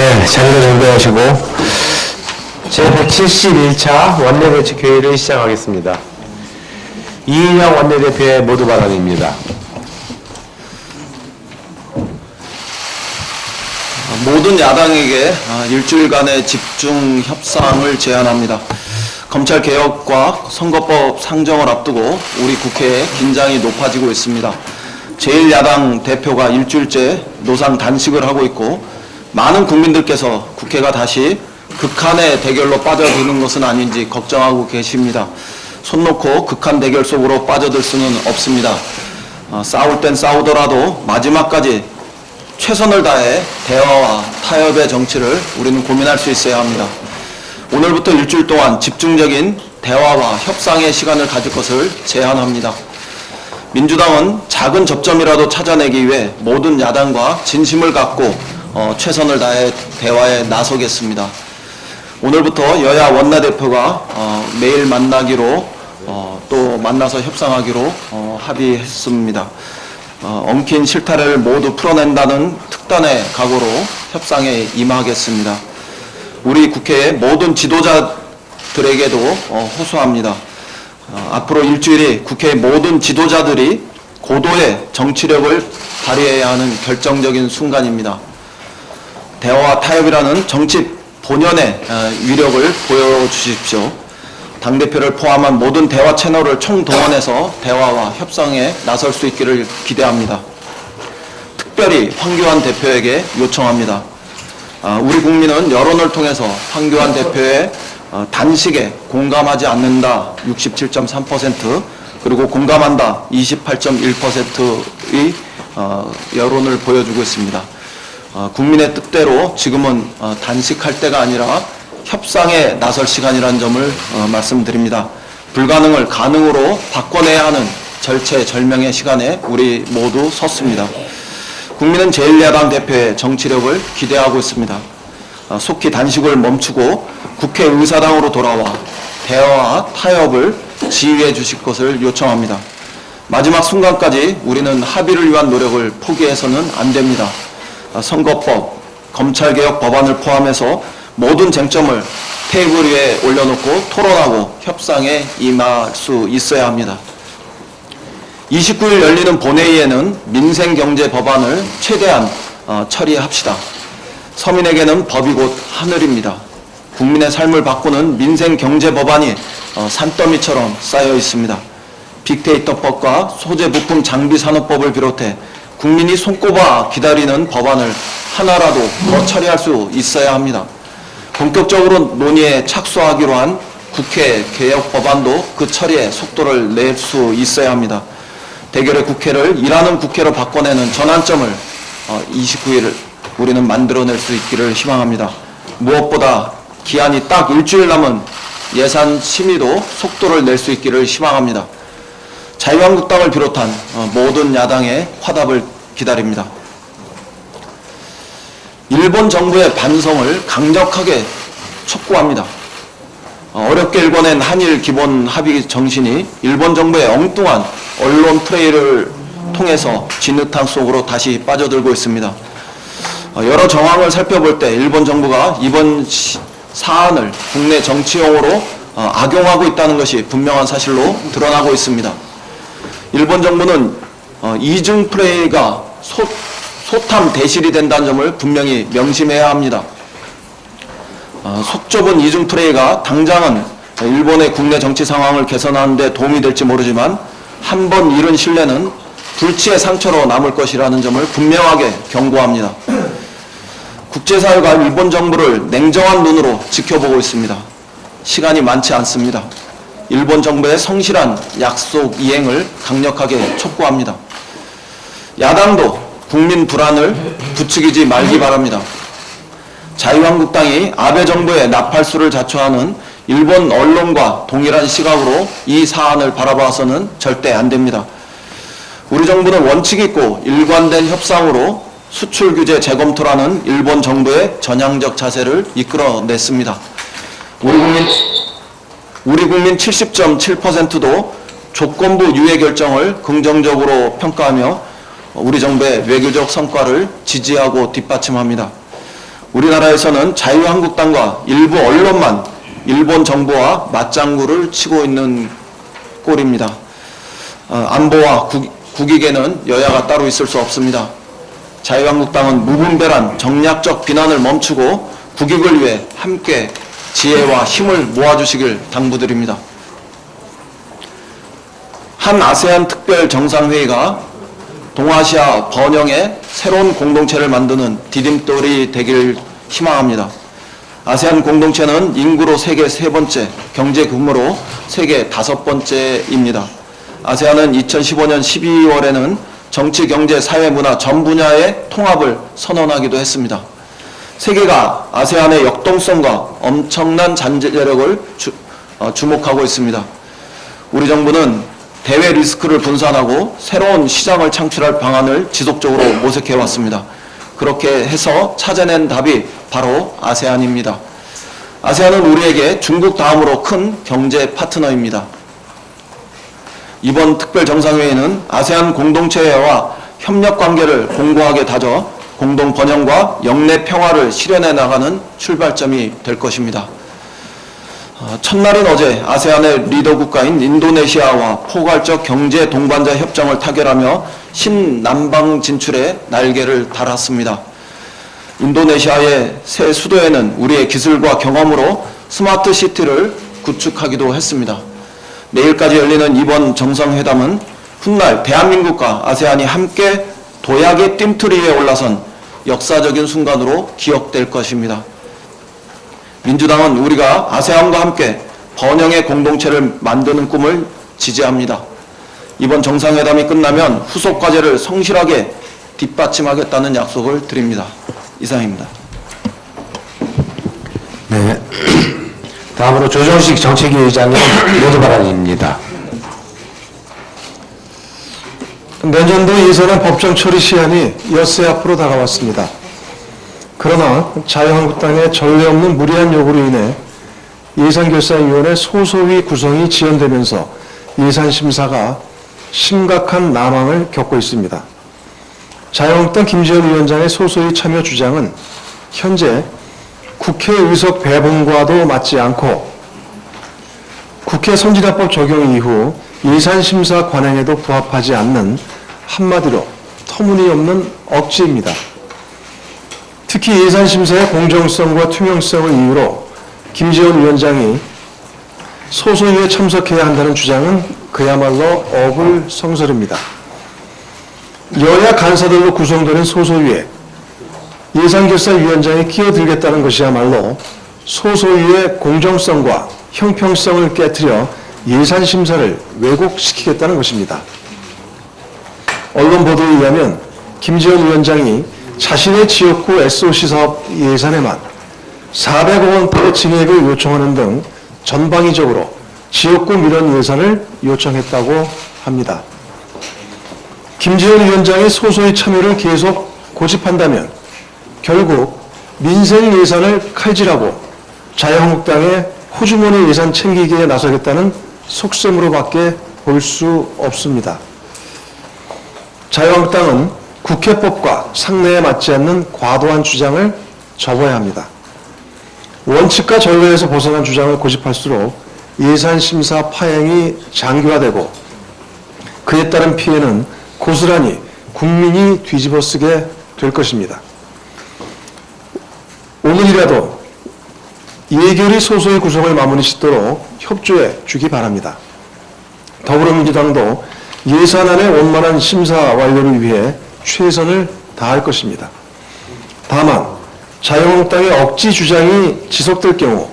네, 자리를 정비하시고 제171차 원내대책회의를 시작하겠습니다. 이인영 원내대표의 모두 발언입니다. 모든 야당에게 일주일간의 집중 협상을 제안합니다. 검찰개혁과 선거법 상정을 앞두고 우리 국회에 긴장이 높아지고 있습니다. 제1야당 대표가 일주일째 노상 단식을 하고 있고 많은 국민들께서 국회가 다시 극한의 대결로 빠져드는 것은 아닌지 걱정하고 계십니다. 손 놓고 극한 대결 속으로 빠져들 수는 없습니다. 싸울 땐 싸우더라도 마지막까지 최선을 다해 대화와 타협의 정치를 우리는 고민할 수 있어야 합니다. 오늘부터 일주일 동안 집중적인 대화와 협상의 시간을 가질 것을 제안합니다. 민주당은 작은 접점이라도 찾아내기 위해 모든 야당과 진심을 갖고 최선을 다해 대화에 나서겠습니다. 오늘부터 여야 원내대표가 매일 만나기로 또 만나서 협상하기로 합의했습니다. 엉킨 실타래를 모두 풀어낸다는 특단의 각오로 협상에 임하겠습니다. 우리 국회의 모든 지도자들에게도 호소합니다. 앞으로 일주일이 국회의 모든 지도자들이 고도의 정치력을 발휘해야 하는 결정적인 순간입니다. 대화와 타협이라는 정치 본연의 위력을 보여주십시오. 당대표를 포함한 모든 대화 채널을 총동원해서 대화와 협상에 나설 수 있기를 기대합니다. 특별히 황교안 대표에게 요청합니다. 우리 국민은 여론을 통해서 황교안 대표의 단식에 공감하지 않는다 67.3% 그리고 공감한다 28.1%의 여론을 보여주고 있습니다. 국민의 뜻대로 지금은 단식할 때가 아니라 협상에 나설 시간이라는 점을 말씀드립니다. 불가능을 가능으로 바꿔내야 하는 절체절명의 시간에 우리 모두 섰습니다. 국민은 제1야당 대표의 정치력을 기대하고 있습니다. 속히 단식을 멈추고 국회의사당으로 돌아와 대화와 타협을 지휘해 주실 것을 요청합니다. 마지막 순간까지 우리는 합의를 위한 노력을 포기해서는 안 됩니다. 선거법, 검찰개혁 법안을 포함해서 모든 쟁점을 테이블 위에 올려놓고 토론하고 협상에 임할 수 있어야 합니다. 29일 열리는 본회의에는 민생경제 법안을 최대한 처리합시다. 서민에게는 법이 곧 하늘입니다. 국민의 삶을 바꾸는 민생경제 법안이 산더미처럼 쌓여 있습니다. 빅데이터법과 소재부품 장비산업법을 비롯해 국민이 손꼽아 기다리는 법안을 하나라도 더 처리할 수 있어야 합니다. 본격적으로 논의에 착수하기로 한 국회 개혁 법안도 그 처리에 속도를 낼 수 있어야 합니다. 대결의 국회를 일하는 국회로 바꿔내는 전환점을 29일 우리는 만들어낼 수 있기를 희망합니다. 무엇보다 기한이 딱 일주일 남은 예산 심의도 속도를 낼 수 있기를 희망합니다. 자유한국당을 비롯한 모든 야당의 화답을 기다립니다. 일본 정부의 반성을 강력하게 촉구합니다. 어렵게 일궈낸 한일 기본 합의 정신이 일본 정부의 엉뚱한 언론 플레이를 통해서 진흙탕 속으로 다시 빠져들고 있습니다. 여러 정황을 살펴볼 때 일본 정부가 이번 사안을 국내 정치용으로 악용하고 있다는 것이 분명한 사실로 드러나고 있습니다. 일본 정부는 이중 플레이가 소탐 대실이 된다는 점을 분명히 명심해야 합니다. 속 좁은 이중 플레이가 당장은 일본의 국내 정치 상황을 개선하는 데 도움이 될지 모르지만 한 번 잃은 신뢰는 불치의 상처로 남을 것이라는 점을 분명하게 경고합니다. 국제사회가 일본 정부를 냉정한 눈으로 지켜보고 있습니다. 시간이 많지 않습니다. 일본 정부의 성실한 약속 이행을 강력하게 촉구합니다. 야당도 국민 불안을 부추기지 말기 바랍니다. 자유한국당이 아베 정부의 나팔수를 자초하는 일본 언론과 동일한 시각으로 이 사안을 바라봐서는 절대 안 됩니다. 우리 정부는 원칙 있고 일관된 협상으로 수출 규제 재검토라는 일본 정부의 전향적 자세를 이끌어냈습니다. 우리 국민 70.7%도 조건부 유예 결정을 긍정적으로 평가하며 우리 정부의 외교적 성과를 지지하고 뒷받침합니다. 우리나라에서는 자유한국당과 일부 언론만 일본 정부와 맞장구를 치고 있는 꼴입니다. 안보와 국익에는 여야가 따로 있을 수 없습니다. 자유한국당은 무분별한 정략적 비난을 멈추고 국익을 위해 함께 지혜와 힘을 모아주시길 당부드립니다. 한 아세안 특별 정상회의가 동아시아 번영의 새로운 공동체를 만드는 디딤돌이 되길 희망합니다. 아세안 공동체는 인구로 세계 세 번째, 경제 규모로 세계 다섯 번째입니다. 아세안은 2015년 12월에는 정치, 경제, 사회, 문화 전 분야의 통합을 선언하기도 했습니다. 세계가 아세안의 역동성과 엄청난 잠재력을 주목하고 있습니다. 우리 정부는 대외 리스크를 분산하고 새로운 시장을 창출할 방안을 지속적으로 모색해왔습니다. 그렇게 해서 찾아낸 답이 바로 아세안입니다. 아세안은 우리에게 중국 다음으로 큰 경제 파트너입니다. 이번 특별 정상회의는 아세안 공동체와 협력 관계를 공고하게 다져 공동 번영과 영내 평화를 실현해 나가는 출발점이 될 것입니다. 첫날인 어제 아세안의 리더 국가인 인도네시아와 포괄적 경제 동반자 협정을 타결하며 신남방 진출에 날개를 달았습니다. 인도네시아의 새 수도에는 우리의 기술과 경험으로 스마트 시티를 구축하기도 했습니다. 내일까지 열리는 이번 정상회담은 훗날 대한민국과 아세안이 함께 도약의 띰틀 위에 올라선 역사적인 순간으로 기억될 것입니다. 민주당은 우리가 아세안과 함께 번영의 공동체를 만드는 꿈을 지지합니다. 이번 정상회담이 끝나면 후속 과제를 성실하게 뒷받침하겠다는 약속을 드립니다. 이상입니다. 네. 다음으로 조정식 정책위 의장의 모두 발언입니다. 내년도 예산안 법정 처리 시한이 엿새 앞으로 다가왔습니다. 그러나 자유한국당의 전례 없는 무리한 요구로 인해 예산결산위원회 소소위 구성이 지연되면서 예산심사가 심각한 난항을 겪고 있습니다. 자유한국당 김재원 위원장의 소소위 참여 주장은 현재 국회 의석 배분과도 맞지 않고 국회 선진화법 적용 이후 예산심사 관행에도 부합하지 않는 한마디로 터무니없는 억지입니다. 특히 예산심사의 공정성과 투명성을 이유로 김재원 위원장이 소소위에 참석해야 한다는 주장은 그야말로 어불성설입니다. 여야 간사들로 구성되는 소소위에 예산결산위원장이 끼어들겠다는 것이야말로 소소위의 공정성과 형평성을 깨트려 예산심사를 왜곡시키겠다는 것입니다. 언론 보도에 의하면 김재원 위원장이 자신의 지역구 SOC 사업 예산에만 400억 원대의 증액을 요청하는 등 전방위적으로 지역구 민원 예산을 요청했다고 합니다. 김재원 위원장이 소소위 참여를 계속 고집한다면 결국 민생 예산을 칼질하고 자유한국당의 호주머니 예산 챙기기에 나서겠다는 속셈으로밖에 볼 수 없습니다. 자유한국당은 국회법과 상례에 맞지 않는 과도한 주장을 접어야 합니다. 원칙과 전례에서 벗어난 주장을 고집할수록 예산심사 파행이 장기화되고 그에 따른 피해는 고스란히 국민이 뒤집어쓰게 될 것입니다. 오늘이라도 예결위 소소위 구성을 마무리 짓도록 협조해 주기 바랍니다. 더불어민주당도 예산안의 원만한 심사 완료를 위해 최선을 다할 것입니다. 다만 자유한국당의 억지 주장이 지속될 경우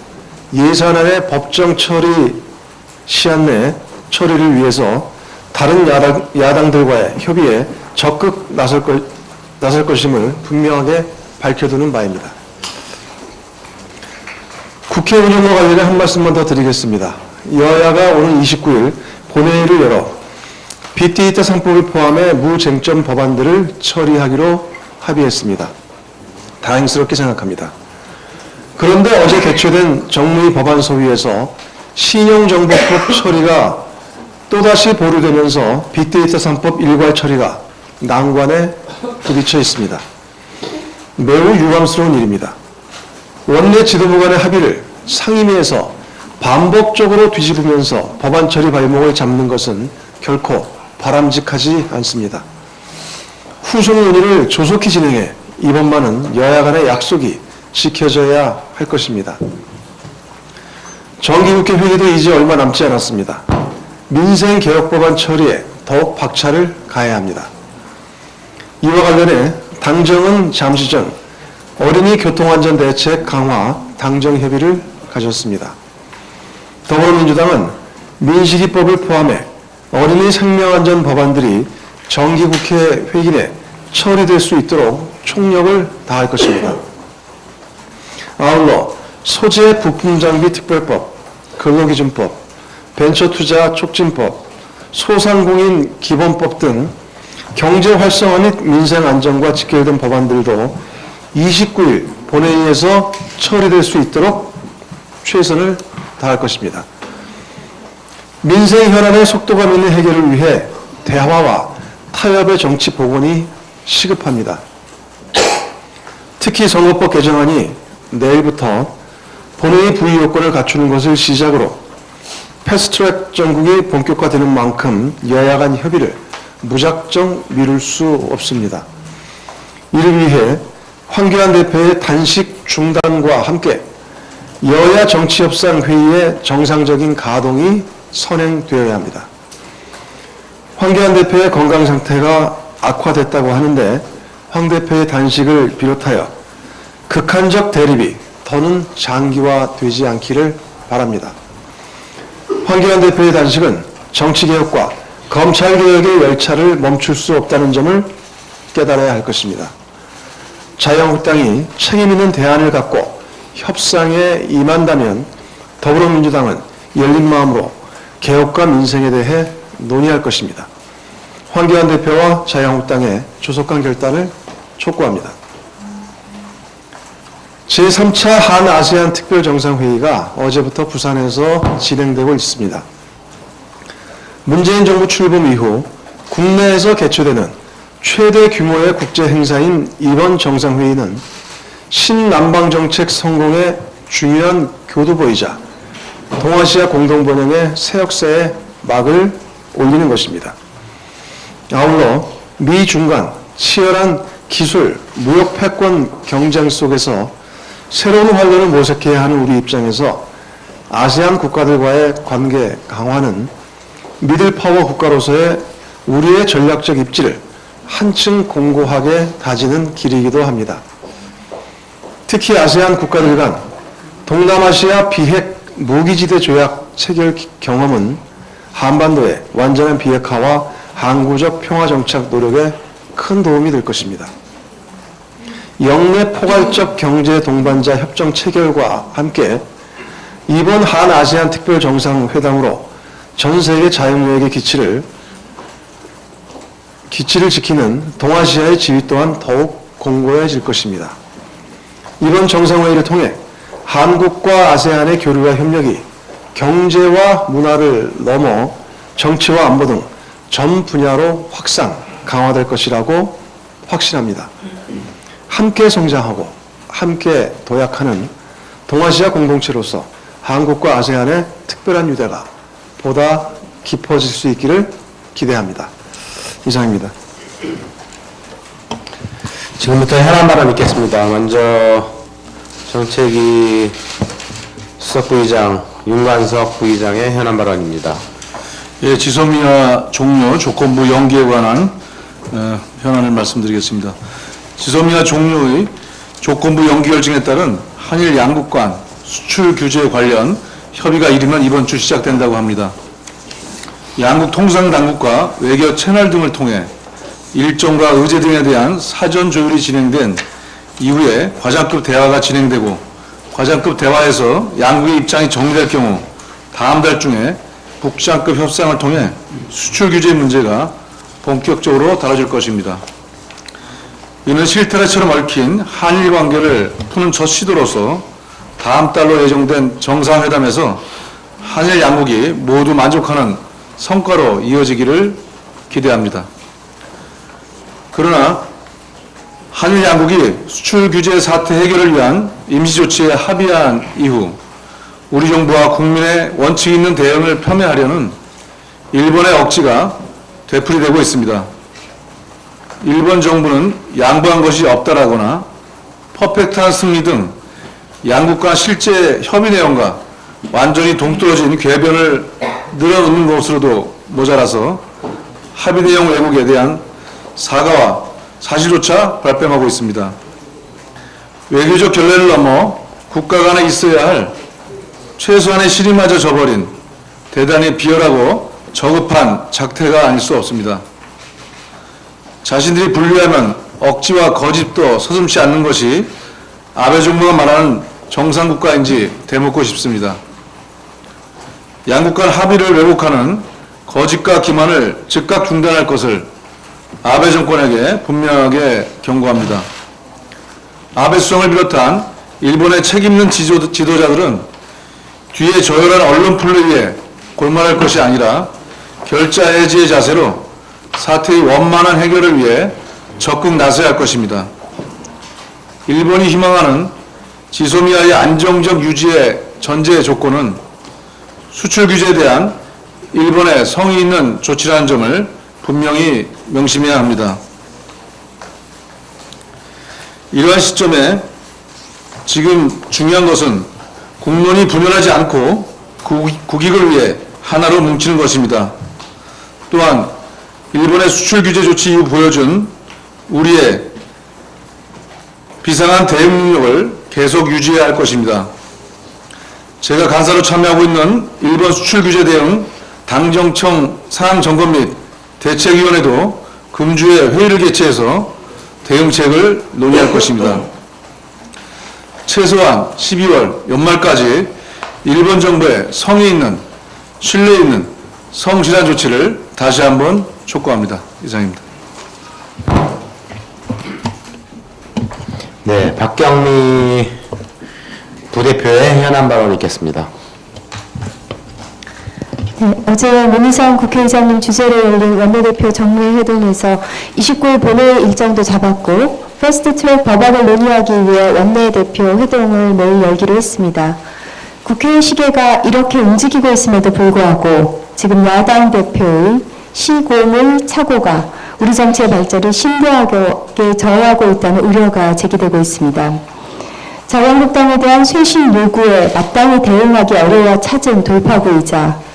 예산안의 법정 처리 시한 내 처리를 위해서 다른 야당들과의 협의에 적극 나설 것임을 분명하게 밝혀두는 바입니다. 국회 운영과 관련해 한 말씀만 더 드리겠습니다. 여야가 오늘 29일 본회의를 열어 빅데이터 상법을 포함해 무쟁점 법안들을 처리하기로 합의했습니다. 다행스럽게 생각합니다. 그런데 어제 개최된 정무위 법안 소위에서 신용정보법 처리가 또다시 보류되면서 빅데이터 3법 일괄 처리가 난관에 부딪혀 있습니다. 매우 유감스러운 일입니다. 원내 지도부 간의 합의를 상임위에서 반복적으로 뒤집으면서 법안 처리 발목을 잡는 것은 결코 바람직하지 않습니다. 후속 논의를 조속히 진행해 이번만은 여야 간의 약속이 지켜져야 할 것입니다. 정기국회 회기도 이제 얼마 남지 않았습니다. 민생개혁법안 처리에 더욱 박차를 가해야 합니다. 이와 관련해 당정은 잠시 전 어린이 교통안전대책 강화 당정협의를 가졌습니다. 더불어민주당은 민식이법을 포함해 어린이 생명안전 법안들이 정기국회 회기 내 처리될 수 있도록 총력을 다할 것입니다. 아울러 소재 부품장비 특별법, 근로기준법, 벤처투자 촉진법, 소상공인 기본법 등 경제 활성화 및 민생 안정과 직결된 법안들도 29일 본회의에서 처리될 수 있도록 최선을 다할 것입니다. 민생 현안의 속도감 있는 해결을 위해 대화와 타협의 정치 복원이 시급합니다. 특히 선거법 개정안이 내일부터 본회의 부의 요건을 갖추는 것을 시작으로 패스트트랙 정국이 본격화되는 만큼 여야 간 협의를 무작정 미룰 수 없습니다. 이를 위해 황교안 대표의 단식 중단과 함께 여야 정치협상회의의 정상적인 가동이 선행되어야 합니다. 황교안 대표의 건강 상태가 악화됐다고 하는데 황 대표의 단식을 비롯하여 극한적 대립이 더는 장기화되지 않기를 바랍니다. 황교안 대표의 단식은 정치개혁과 검찰개혁의 열차를 멈출 수 없다는 점을 깨달아야 할 것입니다. 자유한국당이 책임있는 대안을 갖고 협상에 임한다면 더불어민주당은 열린 마음으로 개혁과 민생에 대해 논의할 것입니다. 황교안 대표와 자유한국당의 조속한 결단을 촉구합니다. 제3차 한아세안 특별정상회의가 어제부터 부산에서 진행되고 있습니다. 문재인 정부 출범 이후 국내에서 개최되는 최대 규모의 국제 행사인 이번 정상회의는 신남방정책 성공의 중요한 교두보이자 동아시아 공동번영의 새 역사에 막을 올리는 것입니다. 아울러 미중 간 치열한 기술, 무역 패권 경쟁 속에서 새로운 활로를 모색해야 하는 우리 입장에서 아세안 국가들과의 관계 강화는 미들파워 국가로서의 우리의 전략적 입지를 한층 공고하게 다지는 길이기도 합니다. 특히 아세안 국가들 간 동남아시아 비핵 무기지대 조약 체결 경험은 한반도의 완전한 비핵화와 항구적 평화 정착 노력에 큰 도움이 될 것입니다. 영내 포괄적 경제 동반자 협정 체결과 함께 이번 한아세안 특별정상회담으로 전 세계 자유무역의 기치를 지키는 동아시아의 지위 또한 더욱 공고해질 것입니다. 이번 정상회의를 통해 한국과 아세안의 교류와 협력이 경제와 문화를 넘어 정치와 안보 등 전 분야로 확산, 강화될 것이라고 확신합니다. 함께 성장하고 함께 도약하는 동아시아 공동체로서 한국과 아세안의 특별한 유대가 보다 깊어질 수 있기를 기대합니다. 이상입니다. 지금부터 현안 발언 있겠습니다. 먼저 정책위 수석부의장 윤관석 부의장의 현안 발언입니다. 예, 지소미아 종료 조건부 연기에 관한 현안을 말씀드리겠습니다. 지소미아 종료의 조건부 연기 결정에 따른 한일 양국 간 수출 규제 관련 협의가 이르면 이번 주 시작된다고 합니다. 양국 통상당국과 외교 채널 등을 통해 일정과 의제 등에 대한 사전 조율이 진행된 이후에 과장급 대화가 진행되고 과장급 대화에서 양국의 입장이 정리될 경우 다음 달 중에 북장급 협상을 통해 수출 규제 문제가 본격적으로 다뤄질 것입니다. 이는 실타래처럼 얽힌 한일 관계를 푸는 첫 시도로서 다음 달로 예정된 정상회담에서 한일 양국이 모두 만족하는 성과로 이어지기를 기대합니다. 그러나 한일 양국이 수출 규제 사태 해결을 위한 임시조치에 합의한 이후 우리 정부와 국민의 원칙 있는 대응을 폄훼하려는 일본의 억지가 되풀이되고 있습니다. 일본 정부는 양보한 것이 없다라거나 퍼펙트한 승리 등 양국 간 실제 협의 내용과 완전히 동떨어진 궤변을 늘어놓는 것으로도 모자라서 합의 내용 왜곡에 대한 사과와 사실조차 발뺌하고 있습니다. 외교적 결례를 넘어 국가 간에 있어야 할 최소한의 실의마저 저버린 대단히 비열하고 저급한 작태가 아닐 수 없습니다. 자신들이 불리하면 억지와 거짓도 서슴지 않는 것이 아베 정부가 말하는 정상국가인지 되묻고 싶습니다. 양국 간 합의를 왜곡하는 거짓과 기만을 즉각 중단할 것을 아베 정권에게 분명하게 경고합니다. 아베 수상을 비롯한 일본의 책임있는 지도자들은 뒤에 저열한 언론 플레이에 골말할 것이 아니라 결자해지의 자세로 사태의 원만한 해결을 위해 적극 나서야 할 것입니다. 일본이 희망하는 지소미아의 안정적 유지의 전제 조건은 수출 규제에 대한 일본의 성의 있는 조치라는 점을 분명히 명심해야 합니다. 이러한 시점에 지금 중요한 것은 국론이 분열하지 않고 국익을 위해 하나로 뭉치는 것입니다. 또한 일본의 수출 규제 조치 이후 보여준 우리의 비상한 대응 능력을 계속 유지해야 할 것입니다. 제가 간사로 참여하고 있는 일본 수출 규제 대응 당정청 상황 점검 및 대책위원회도 금주에 회의를 개최해서 대응책을 논의할 것입니다. 최소한 12월 연말까지 일본 정부의 성의 있는, 신뢰 있는 성실한 조치를 다시 한번 촉구합니다. 이상입니다. 네, 박경미 부대표의 현안 발언 있겠습니다. 네, 어제 문희상 국회의장님 주재로 열린 원내대표 정례 회동에서 29일 본회의 일정도 잡았고 패스트트랙 법안을 논의하기 위해 원내대표 회동을 내일 열기로 했습니다. 국회의 시계가 이렇게 움직이고 있음에도 불구하고 지금 야당 대표의 시고물 착오가 우리 정치의 발전을 심대하게 저해하고 있다는 우려가 제기되고 있습니다. 자유한국당에 대한 쇄신 요구에 마땅히 대응하기 어려워 찾은 돌파구이자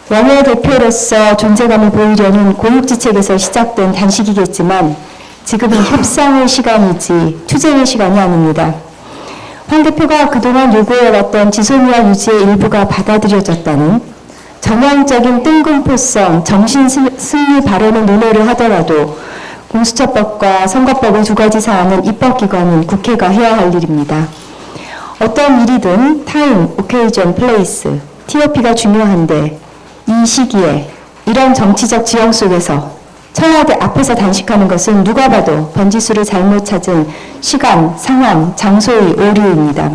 원내대표로서 존재감을 보이려는 고육지책에서 시작된 단식이겠지만 지금은 협상의 시간이지 투쟁의 시간이 아닙니다. 황 대표가 그동안 요구해왔던 지소미아 유지의 일부가 받아들여졌다는 전향적인 뜬금포성 정신승리 발언을 논의를 하더라도 공수처법과 선거법의 두 가지 사안은 입법기관인 국회가 해야 할 일입니다. 어떤 일이든 타임, 오케이전, 플레이스, TOP가 중요한데 이 시기에 이런 정치적 지형 속에서 청와대 앞에서 단식하는 것은 누가 봐도 번지수를 잘못 찾은 시간, 상황, 장소의 오류입니다.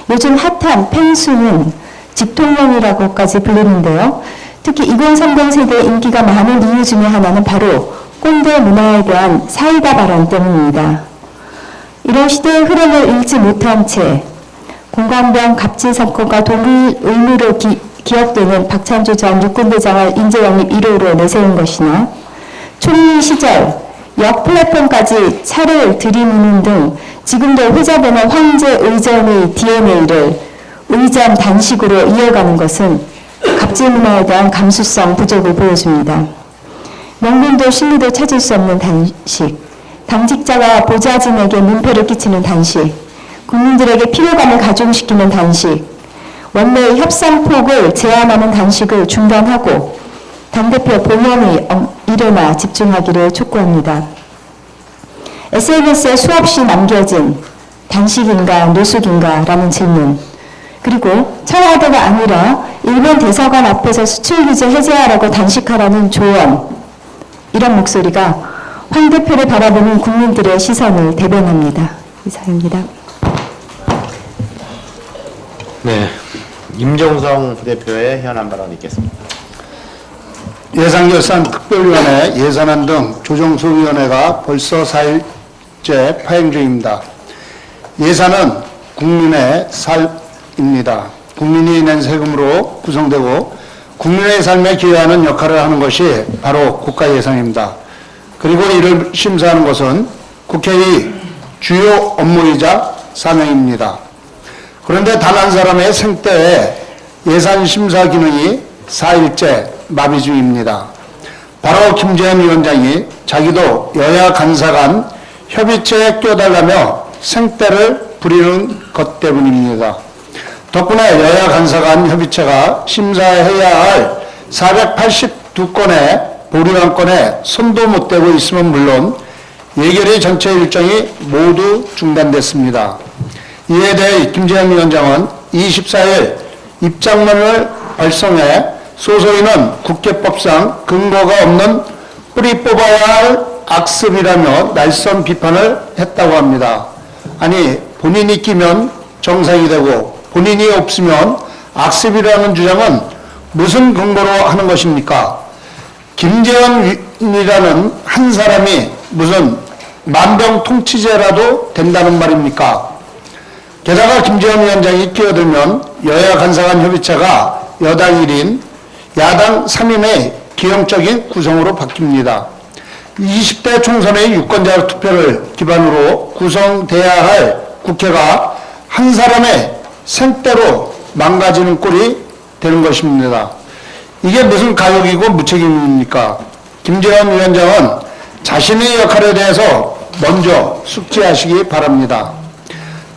요즘 핫한 펭수는 직통령이라고까지 불리는데요. 특히 2030 세대의 인기가 많은 이유 중에 하나는 바로 꼰대 문화에 대한 사이다 발언 때문입니다. 이런 시대의 흐름을 읽지 못한 채 공관병 갑질 사건과 동일 의무로 기억되는 박찬주 전 육군대장을 인재영입 1호로 내세운 것이나 총리 시절 역 플랫폼까지 차를 들이미는 등 지금도 회자되는 황제 의전의 DNA를 의전 단식으로 이어가는 것은 갑질 문화에 대한 감수성 부족을 보여줍니다. 명분도 실리도 찾을 수 없는 단식, 당직자와 보좌진에게 민폐를 끼치는 단식, 국민들에게 피로감을 가중시키는 단식, 원내의 협상폭을 제한하는 단식을 중단하고 당대표 본연의 일에나 집중하기를 촉구합니다. SNS에 수없이 남겨진 단식인가 노숙인가 라는 질문, 그리고 청와대가 아니라 일본 대사관 앞에서 수출 규제 해제하라고 단식하라는 조언, 이런 목소리가 황 대표를 바라보는 국민들의 시선을 대변합니다. 이상입니다. 네, 임종성 부대표의 현안 발언 있겠습니다. 예산결산특별위원회 예산안 등 조정소위원회가 벌써 4일째 파행 중입니다. 예산은 국민의 삶입니다. 국민이 낸 세금으로 구성되고 국민의 삶에 기여하는 역할을 하는 것이 바로 국가 예산입니다. 그리고 이를 심사하는 것은 국회의 주요 업무이자 사명입니다. 그런데 단 한 사람의 생때에 예산 심사 기능이 4일째 마비 중입니다. 바로 김재현 위원장이 자기도 여야 간사 간 협의체에 껴달라며 생떼를 부리는 것 때문입니다. 덕분에 여야 간사 간 협의체가 심사해야 할 482건의 보류안건에 손도 못 대고 있으면 물론 예결위 전체 일정이 모두 중단됐습니다. 이에 대해 김재현 위원장은 24일 입장문을 발송해 소소인은 국회법상 근거가 없는 뿌리 뽑아야 할 악습이라며 날선 비판을 했다고 합니다. 아니, 본인이 끼면 정상이 되고 본인이 없으면 악습이라는 주장은 무슨 근거로 하는 것입니까? 김재현이라는 한 사람이 무슨 만병통치제라도 된다는 말입니까? 게다가 김재현 위원장이 끼어들면 여야 간사간 협의체가 여당 1인, 야당 3인의 기형적인 구성으로 바뀝니다. 20대 총선의 유권자 투표를 기반으로 구성돼야 할 국회가 한 사람의 생떼로 망가지는 꼴이 되는 것입니다. 이게 무슨 가욕이고 무책임입니까? 김재현 위원장은 자신의 역할에 대해서 먼저 숙지하시기 바랍니다.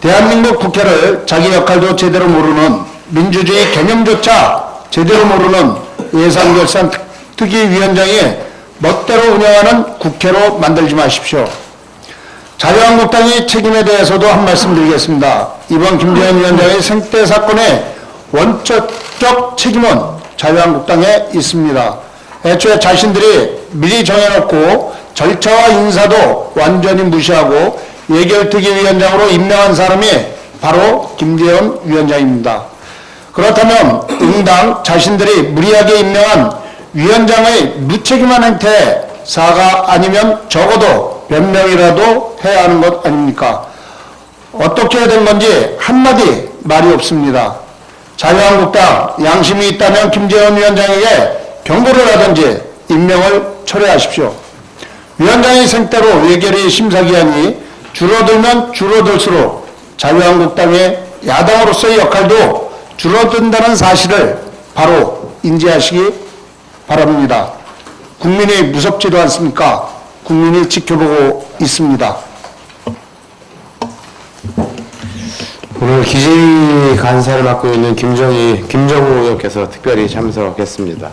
대한민국 국회를 자기 역할도 제대로 모르는 민주주의 개념조차 제대로 모르는 예산결산특위위원장이 멋대로 운영하는 국회로 만들지 마십시오. 자유한국당의 책임에 대해서도 한 말씀 드리겠습니다. 이번 김재현 위원장의 생떼 사건의 원칙적 책임은 자유한국당에 있습니다. 애초에 자신들이 미리 정해놓고 절차와 인사도 완전히 무시하고 예결특위위원장으로 임명한 사람이 바로 김재현 위원장입니다. 그렇다면 응당 자신들이 무리하게 임명한 위원장의 무책임한 행태에 사과 아니면 적어도 변명이라도 해야 하는 것 아닙니까? 어떻게 된 건지 한마디 말이 없습니다. 자유한국당 양심이 있다면 김재현 위원장에게 경고를 하든지 임명을 철회하십시오. 위원장의 생떼로 예결위 심사기한이 줄어들면 줄어들수록 자유한국당의 야당으로서의 역할도 줄어든다는 사실을 바로 인지하시기 바랍니다. 국민이 무섭지도 않습니까? 국민이 지켜보고 있습니다. 오늘 기재위 간사를 맡고 있는 김정우 의원께서 특별히 참석했습니다.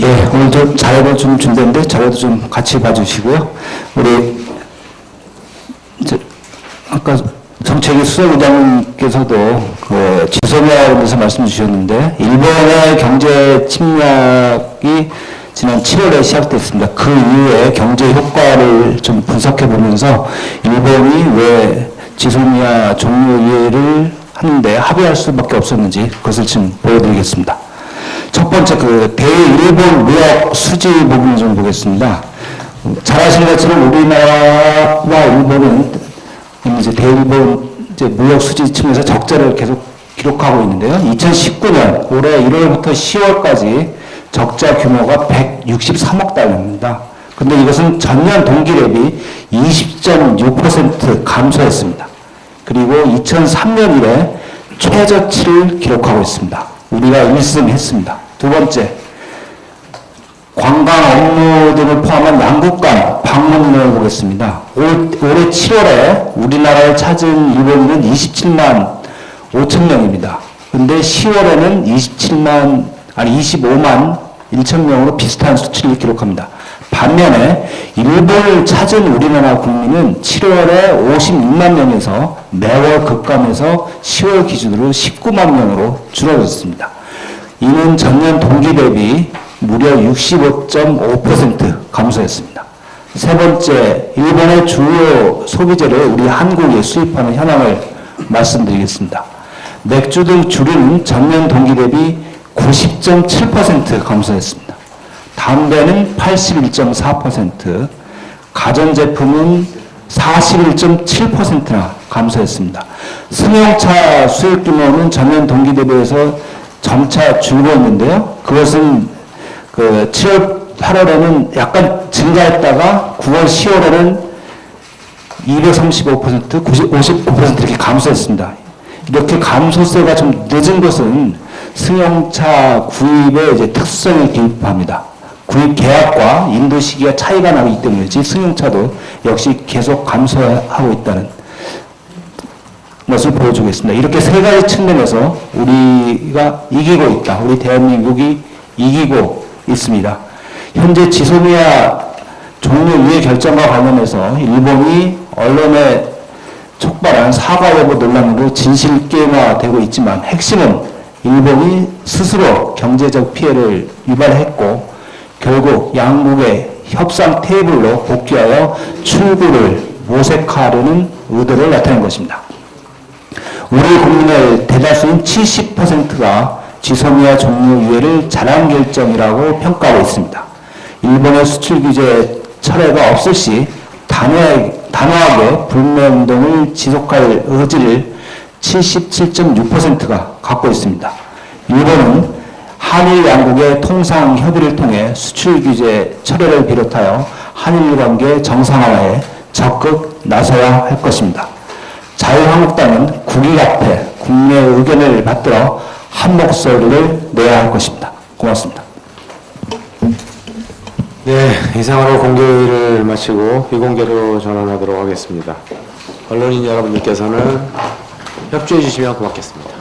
예, 오늘 좀 자료를 좀 준비했는데 자료도 좀 같이 봐주시고요. 우리 아까 정책위 수석의장님께서도 그 지소미아에 대해서 말씀 주셨는데 일본의 경제 침략이 지난 7월에 시작됐습니다. 그 이후에 경제 효과를 좀 분석해 보면서 일본이 왜 지소미아 종료 이해를 하는데 합의할 수밖에 없었는지 그것을 지금 보여드리겠습니다. 첫 번째 그 대일본 무역 수지 부분을 좀 보겠습니다. 잘 아시는 것처럼 우리나라와 일본은 이제 대일본 이제 무역 수지 측면에서 적자를 계속 기록하고 있는데요. 2019년 올해 1월부터 10월까지 적자 규모가 163억 달러입니다. 근데 이것은 전년 동기 대비 20.6% 감소했습니다. 그리고 2003년 이래 최저치를 기록하고 있습니다. 우리가 1승했습니다. 두 번째, 관광 업무 등을 포함한 양국 간 방문을 보겠습니다. 올해 7월에 우리나라에 찾은 일본인은 27만 5천 명입니다. 근데 10월에는 25만 1천 명으로 비슷한 수치를 기록합니다. 반면에 일본을 찾은 우리나라 국민은 7월에 56만 명에서 매월 급감해서 10월 기준으로 19만 명으로 줄어들었습니다. 이는 전년 동기 대비 무려 65.5% 감소했습니다. 세 번째, 일본의 주요 소비재를 우리 한국에 수입하는 현황을 말씀드리겠습니다. 맥주 등 주류는 전년 동기 대비 90.7% 감소했습니다. 담배는 81.4%, 가전제품은 41.7%나 감소했습니다. 승용차 수입 규모는 전년 동기 대비해서 점차 줄고 있는데요. 그것은 그 7월, 8월에는 약간 증가했다가 9월, 10월에는 235%, 59% 이렇게 감소했습니다. 이렇게 감소세가 좀 늦은 것은 승용차 구입의 이제 특수성을 기입합니다. 구입 계약과 인도 시기가 차이가 나기 때문이지 승용차도 역시 계속 감소하고 있다는 것을 보여주고 있습니다. 이렇게 세 가지 측면에서 우리가 이기고 있다. 우리 대한민국이 이기고 있습니다. 현재 지소미아 종료 유예 결정과 관련해서 일본이 언론에 촉발한 사과 여부 논란으로 진실게임화되고 있지만 핵심은 일본이 스스로 경제적 피해를 유발했고 결국 양국의 협상 테이블로 복귀하여 출구를 모색하려는 의도를 나타낸 것입니다. 우리 국민의 대다수인 70%가 지소미아 종료 유예를 잘한 결정이라고 평가하고 있습니다. 일본의 수출 규제 철회가 없을 시 단호하게 불매운동을 지속할 의지를 77.6%가 갖고 있습니다. 일본은 한일 양국의 통상 협의를 통해 수출 규제 철회를 비롯하여 한일 관계 정상화에 적극 나서야 할 것입니다. 자유한국당은 국익 앞에 국민의 의견을 받들어 한 목소리를 내야 할 것입니다. 고맙습니다. 네, 이상으로 공개를 마치고 비공개로 전환하도록 하겠습니다. 언론인 여러분들께서는 협조해 주시면 고맙겠습니다.